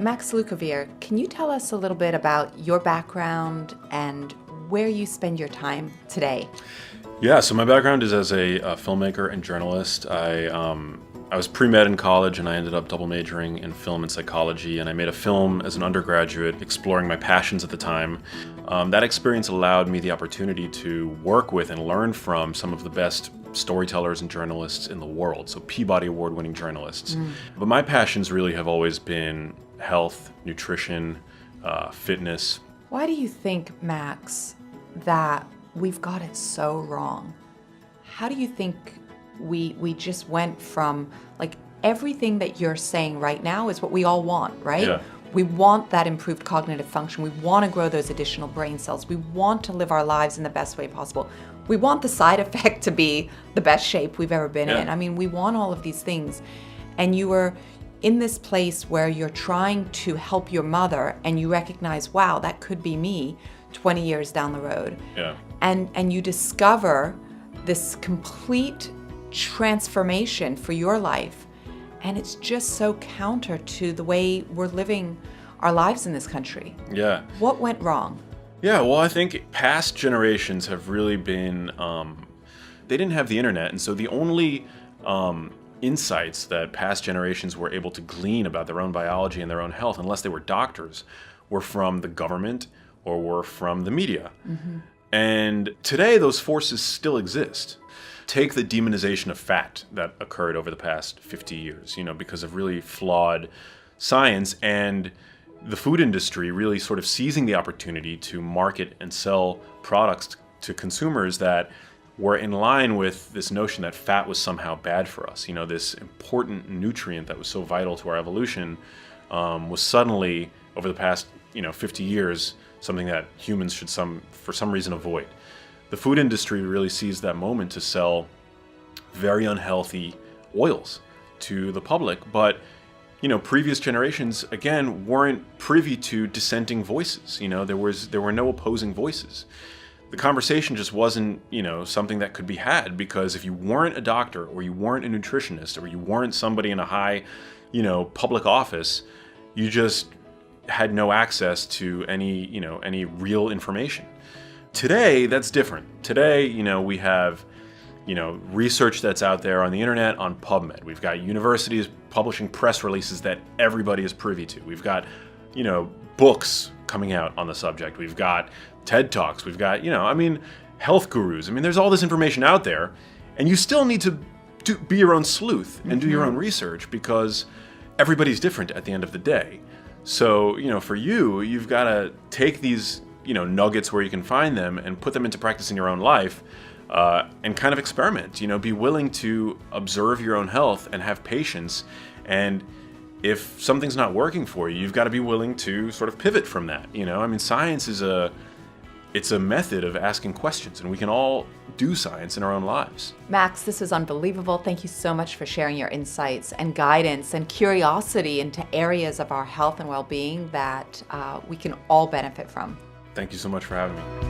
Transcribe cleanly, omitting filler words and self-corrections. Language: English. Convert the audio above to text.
Max Lugavere, can you tell us a little bit about your background and where you spend your time today? Yeah, so my background is as a filmmaker and journalist. I was pre-med in college and I ended up double majoring in film and psychology, and I made a film as an undergraduate exploring my passions at the time. That experience allowed me the opportunity to work with and learn from some of the best storytellers and journalists in the world, so Peabody Award-winning journalists. But my passions really have always been health, nutrition, fitness. Why do you think, Max, that we've got it so wrong? How do you think we just went from, like, everything that you're saying right now is what we all want, right? Yeah. We want that improved cognitive function. We want to grow those additional brain cells. We want to live our lives in the best way possible. We want the side effect to be the best shape we've ever been in. I mean, we want all of these things. And you were in this place where you're trying to help your mother and you recognize, wow, that could be me 20 years down the road. Yeah. And you discover this complete transformation for your life. And it's just so counter to the way we're living our lives in this country. Yeah. What went wrong? Yeah, well, I think past generations have really been, they didn't have the internet, and so the only insights that past generations were able to glean about their own biology and their own health, unless they were doctors, were from the government or were from the media. And today those forces still exist. Take the demonization of fat that occurred over the past 50 years, because of really flawed science and the food industry really sort of seizing the opportunity to market and sell products to consumers that were in line with this notion that fat was somehow bad for us. This important nutrient that was so vital to our evolution was suddenly, over the past 50 years, something that humans should for some reason avoid. The food industry really seized that moment to sell very unhealthy oils to the public, but previous generations again weren't privy to dissenting voices. There were no opposing voices. The conversation just wasn't something that could be had, because if you weren't a doctor or you weren't a nutritionist or you weren't somebody in a high public office, you just had no access to any real information. Today, that's different. Today, we have, research that's out there on the internet, on PubMed. We've got universities publishing press releases that everybody is privy to. We've got, books coming out on the subject. We've got TED Talks. We've got, health gurus. There's all this information out there, and you still need to be your own sleuth and do your own research, because everybody's different at the end of the day. So, for you've got to take these nuggets where you can find them and put them into practice in your own life, and kind of experiment. Be willing to observe your own health and have patience. And if something's not working for you, you've got to be willing to sort of pivot from that. Science is it's a method of asking questions, and we can all do science in our own lives. Max, this is unbelievable. Thank you so much for sharing your insights and guidance and curiosity into areas of our health and well-being that we can all benefit from. Thank you so much for having me.